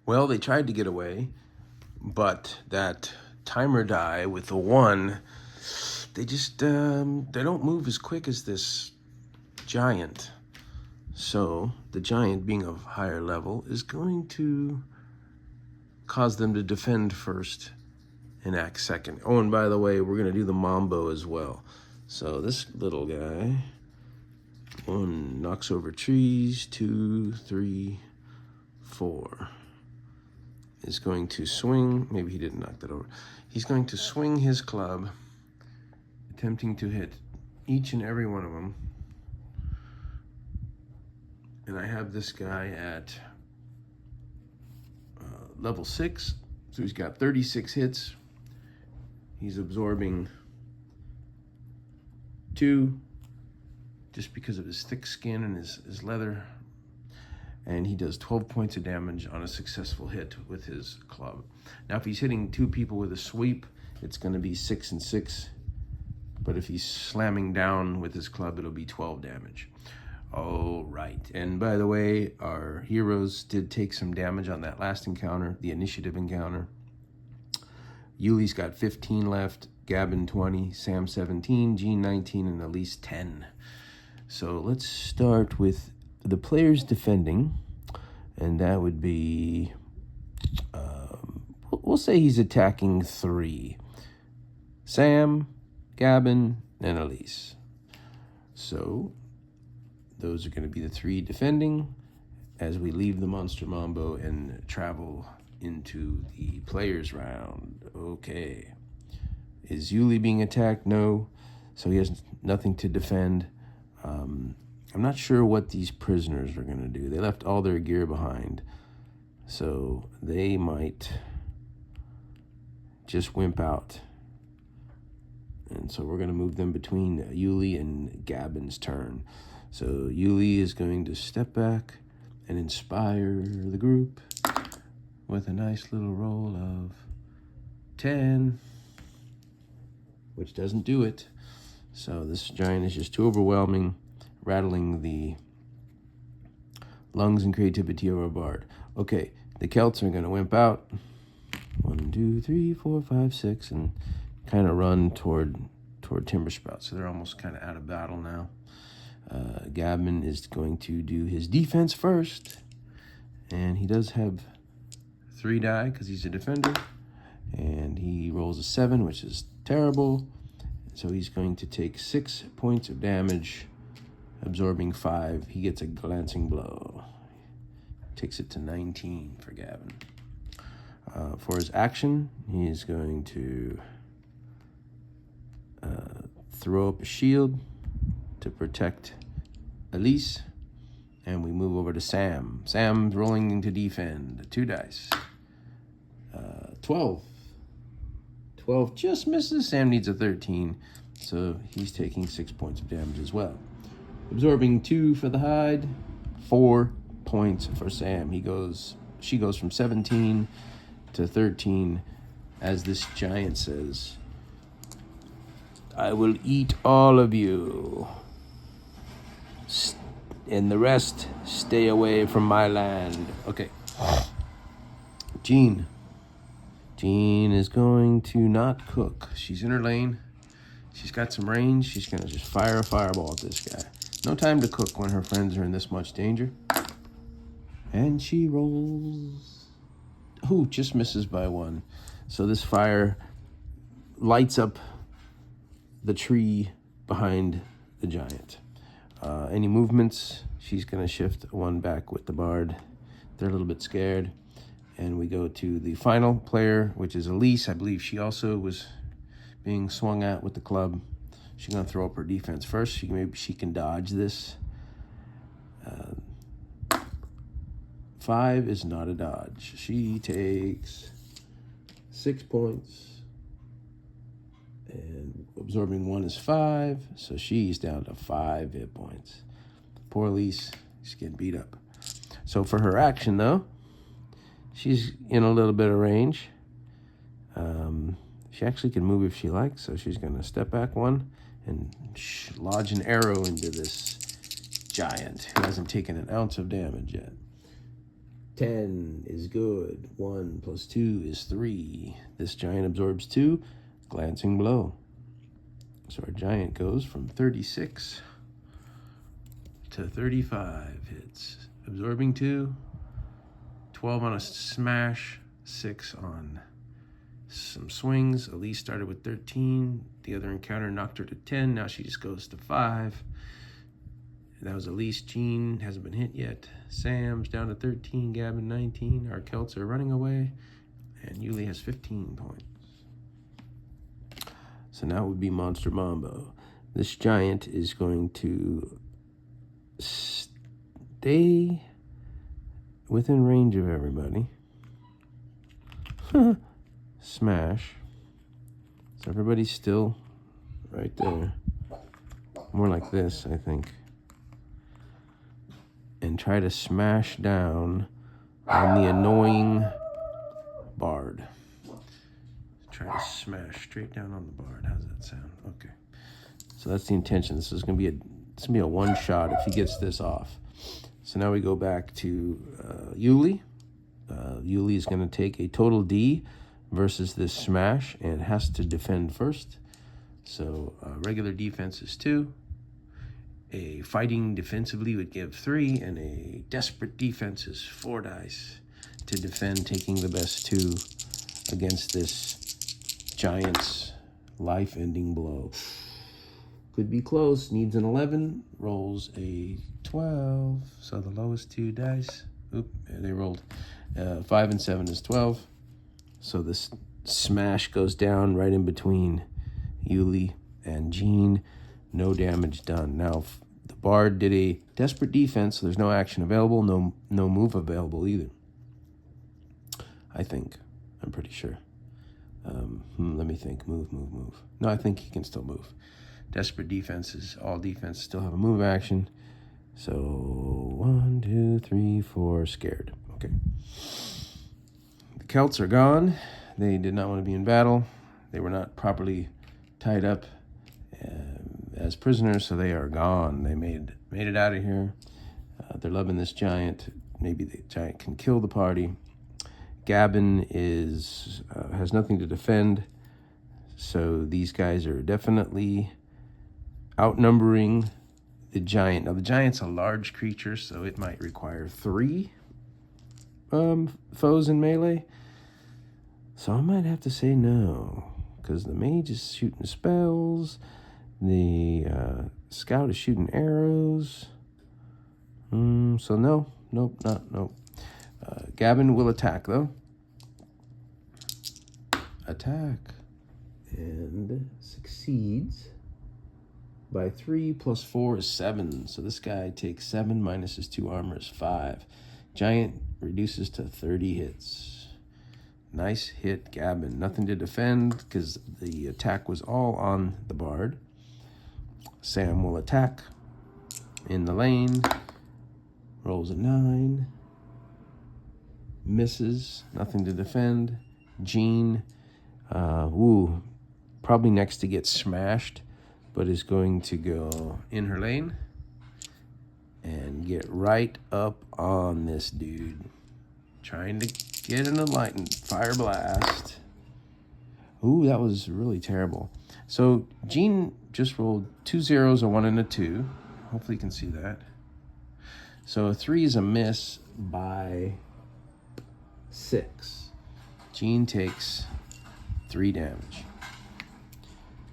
Well, they tried to get away, but that timer die with the 1, they just, they don't move as quick as this giant. So the giant, being of higher level, is going to cause them to defend first and act second. Oh, and by the way, we're going to do the mambo as well. So this little guy, 1 knocks over trees, 2, 3, 4, is going to swing. Maybe he didn't knock that over. He's going to swing his club, attempting to hit each and every one of them. And I have this guy at level 6, so he's got 36 hits. He's absorbing 2 just because of his thick skin and his leather. And he does 12 points of damage on a successful hit with his club. Now, if he's hitting 2 people with a sweep, it's going to be 6 and 6. But if he's slamming down with his club, it'll be 12 damage. All right. And by the way, our heroes did take some damage on that last encounter, the initiative encounter. Yuli's got 15 left, Gavin 20, Sam 17, Jean 19, and Elise 10. So let's start with the players defending, and that would be, we'll say he's attacking 3. Sam, Gavin, and Elise. So those are going to be the 3 defending as we leave the Monster Mambo and travel into the players round. Okay. Is Yuli being attacked? No. So he has nothing to defend. I'm not sure what these prisoners are going to do. They left all their gear behind. So they might just wimp out. And so we're going to move them between Yuli and Gabin's turn. So Yuli is going to step back and inspire the group with a nice little roll of 10, which doesn't do it. So this giant is just too overwhelming, rattling the lungs and creativity of our bard. Okay, the Celts are going to wimp out. 1, 2, 3, 4, 5, 6, and kind of run toward Timber Spout. So they're almost kind of out of battle now. Gavin is going to do his defense first, and he does have 3 die because he's a defender, and he rolls a 7, which is terrible. So he's going to take 6 points of damage, absorbing 5. He gets a glancing blow. Takes it to 19 for Gavin. For his action, he is going to throw up a shield to protect Elise, and we move over to Sam. Sam's rolling to defend. 2 dice. 12. 12 just misses. Sam needs a 13, so he's taking 6 points of damage as well. Absorbing 2 for the hide, 4 points for Sam. She goes from 17 to 13 as this giant says, "I will eat all of you, and the rest stay away from my land." Okay. Jean is going to not cook. She's in her lane. She's got some range. She's going to just fire a fireball at this guy. No time to cook when her friends are in this much danger. And she rolls. Ooh, just misses by 1. So this fire lights up the tree behind the giant. Any movements, she's going to shift 1 back with the bard. They're a little bit scared. And we go to the final player, which is Elise. I believe she also was being swung at with the club. She's going to throw up her defense first. Maybe she can dodge this. 5 is not a dodge. She takes 6 points. And absorbing 1 is 5. So she's down to 5 hit points. Poor Elise. She's getting beat up. So for her action, though, she's in a little bit of range. She actually can move if she likes, so she's going to step back 1 and lodge an arrow into this giant who hasn't taken an ounce of damage yet. 10 is good. 1 plus 2 is 3. This giant absorbs 2. Glancing blow. So our giant goes from 36 to 35 hits. Absorbing 2. 12 on a smash. 6 on some swings. Elise started with 13. The other encounter knocked her to 10. Now she just goes to 5. That was Elise. Jean hasn't been hit yet. Sam's down to 13. Gavin 19. Our Celts are running away. And Yuli has 15 points. So now it would be Monster Mambo. This giant is going to stay within range of everybody. Smash. So everybody's still right there. More like this, I think. And try to smash down on the annoying Bard. Try to smash straight down on the Bard. How's that sound? Okay. So that's the intention. This is gonna be a one shot if he gets this off. So now we go back to Yuli. Yuli is gonna take a total D versus this smash and has to defend first. So regular defense is 2. A fighting defensively would give 3, and a desperate defense is 4 dice to defend, taking the best 2 against this giant's life-ending blow. Could be close. Needs an 11. Rolls a 12. So the lowest 2 dice. Oop, they rolled. 5 and 7 is 12. So this smash goes down right in between Yuli and Jean. No damage done. Now, the Bard did a desperate defense, so there's no action available, no move available either. I think. I'm pretty sure. Let me think. Move. No, I think he can still move. Desperate defenses, all defenses still have a move action. So 1, 2, 3, 4, scared. Okay. The Celts are gone. They did not want to be in battle. They were not properly tied up as prisoners, so they are gone. They made it out of here. They're loving this giant. Maybe the giant can kill the party. Gavin has nothing to defend, so these guys are definitely outnumbering the giant. Now the giant's a large creature, so it might require 3 foes in melee. So I might have to say no, because the mage is shooting spells. The scout is shooting arrows. So no. Gavin will attack, though. Attack. And succeeds by 3 plus 4 is 7. So this guy takes 7 minus his 2 armor is 5. Giant reduces to 30 hits. Nice hit, Gavin. Nothing to defend because the attack was all on the Bard. Sam will attack in the lane. Rolls a 9. Misses. Nothing to defend. Jean, probably next to get smashed, but is going to go in her lane and get right up on this dude. Trying to get an Enlightened Fire Blast. Ooh, that was really terrible. So Jean just rolled 2 zeros, a 1 and a 2. Hopefully you can see that. So a 3 is a miss by 6. Jean takes 3 damage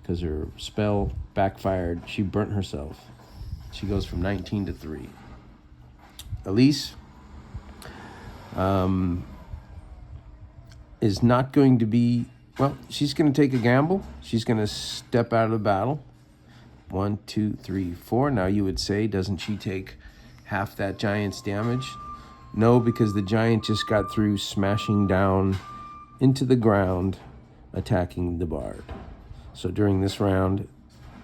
because her spell backfired. She burnt herself. She goes from 19 to 3. Elise is not going to be, well, she's going to take a gamble. She's going to step out of the battle. 1, 2, 3, 4. Now you would say, doesn't she take half that giant's damage? No, because the giant just got through smashing down into the ground, attacking the Bard. So during this round,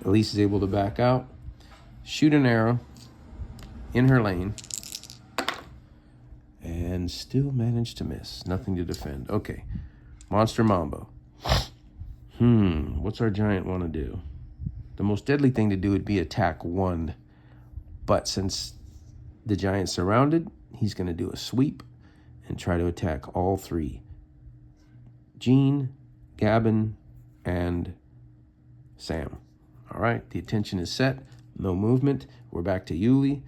Elise is able to back out, shoot an arrow in her lane, and still manage to miss. Nothing to defend. Okay, Monster Mambo. What's our giant want to do? The most deadly thing to do would be attack 1, but since the giant's surrounded, he's going to do a sweep and try to attack all three. Jean, Gavin, and Sam. All right, the attention is set. No movement. We're back to Yuli.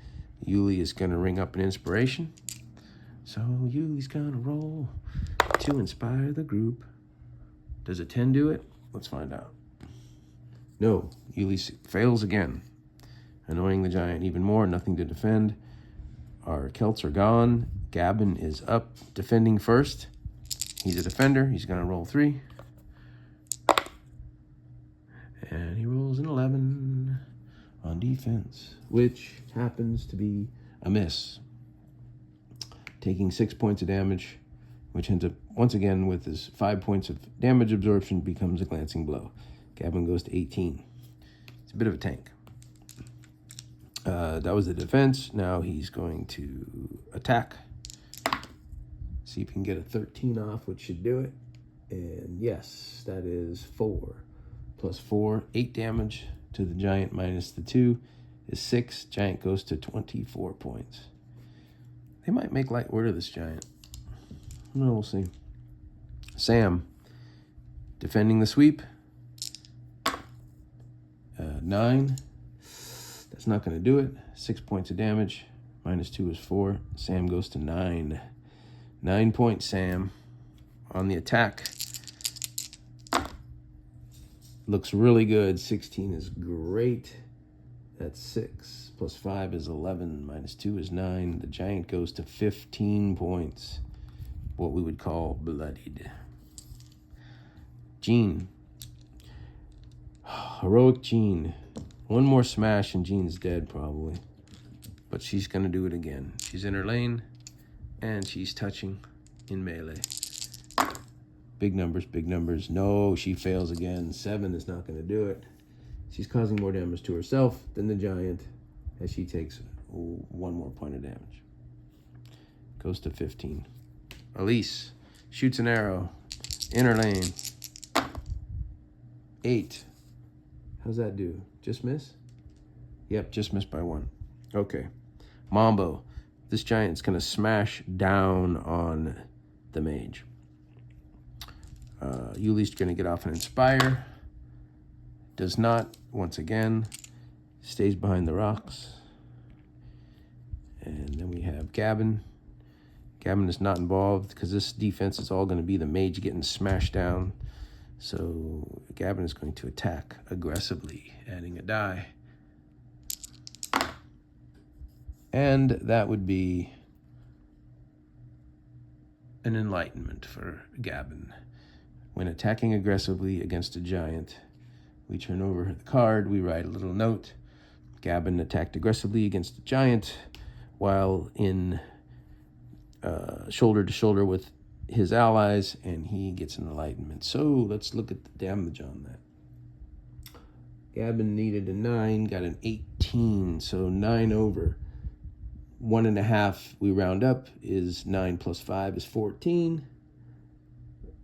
Yuli is going to ring up an inspiration. So Yuli's going to roll to inspire the group. Does a 10 do it? Let's find out. No, Yuli fails again, annoying the giant even more. Nothing to defend. Our Celts are gone. Gavin is up, defending first. He's a defender. He's going to roll 3. And he rolls an 11 on defense, which happens to be a miss. Taking 6 points of damage, which ends up, once again, with his 5 points of damage absorption, becomes a glancing blow. Gavin goes to 18. It's a bit of a tank. That was the defense. Now he's going to attack. See if he can get a 13 off, which should do it. And yes, that is 4 plus 4, 8 damage to the giant minus the 2 is 6. Giant goes to 24 points. They might make light work of this giant. No, we'll see. Sam, defending the sweep. 9. That's not going to do it. 6 points of damage. Minus 2 is 4. Sam goes to 9. 9 points, Sam. On the attack. Looks really good. 16 is great. That's 6. Plus 5 is 11. Minus 2 is 9. The giant goes to 15 points. What we would call bloodied. Jean. Heroic Jean. One more smash and Jean's dead probably. But she's going to do it again. She's in her lane and she's touching in melee. Big numbers, big numbers. No, she fails again. 7 is not going to do it. She's causing more damage to herself than the giant as she takes 1 more point of damage. Goes to 15. Elise shoots an arrow. Inner lane. 8. How's that do? Just miss? Yep, just missed by 1. Okay. Mambo. This giant's going to smash down on the mage. Yuli's going to get off and inspire. Does not, once again. Stays behind the rocks. And then we have Gavin. Gavin is not involved because this defense is all going to be the mage getting smashed down. So Gavin is going to attack aggressively, adding a die. And that would be an enlightenment for Gavin. When attacking aggressively against a giant, we turn over the card, we write a little note. Gavin attacked aggressively against a giant while in shoulder to shoulder with his allies, and he gets an enlightenment. So let's look at the damage on that. Gavin needed a 9, got an 18, so 9 over. 1.5, we round up, is 9 plus 5 is 14.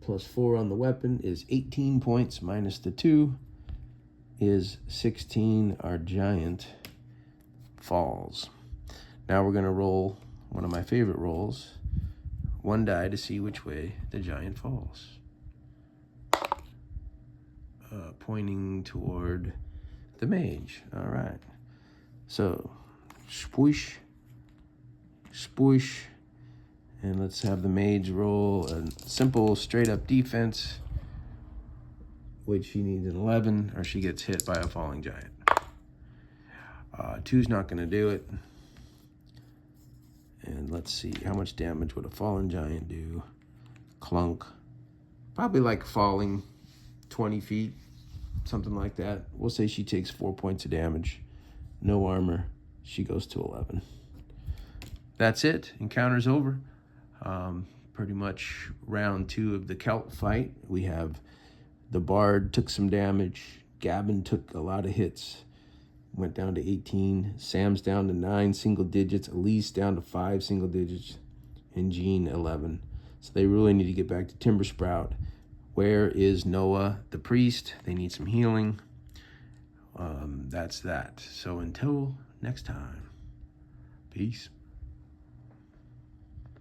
Plus 4 on the weapon is 18 points, minus the 2 is 16. Our giant falls. Now we're going to roll one of my favorite rolls. 1 die to see which way the giant falls. Pointing toward the mage. All right. So, squish, squish, and let's have the mage roll a simple straight-up defense, which she needs an 11, or she gets hit by a falling giant. 2's not going to do it. And let's see, how much damage would a fallen giant do? Clunk. Probably like falling 20 feet, something like that. We'll say she takes 4 points of damage. No armor. She goes to 11. That's it. Encounter's over. Pretty much round 2 of the Celt fight. We have the Bard took some damage. Gavin took a lot of hits. Went down to 18. Sam's down to 9 single digits. Elise down to 5 single digits. And Jean 11. So they really need to get back to Timber Sprout. Where is Noah, the priest? They need some healing. That's that. So until next time, peace.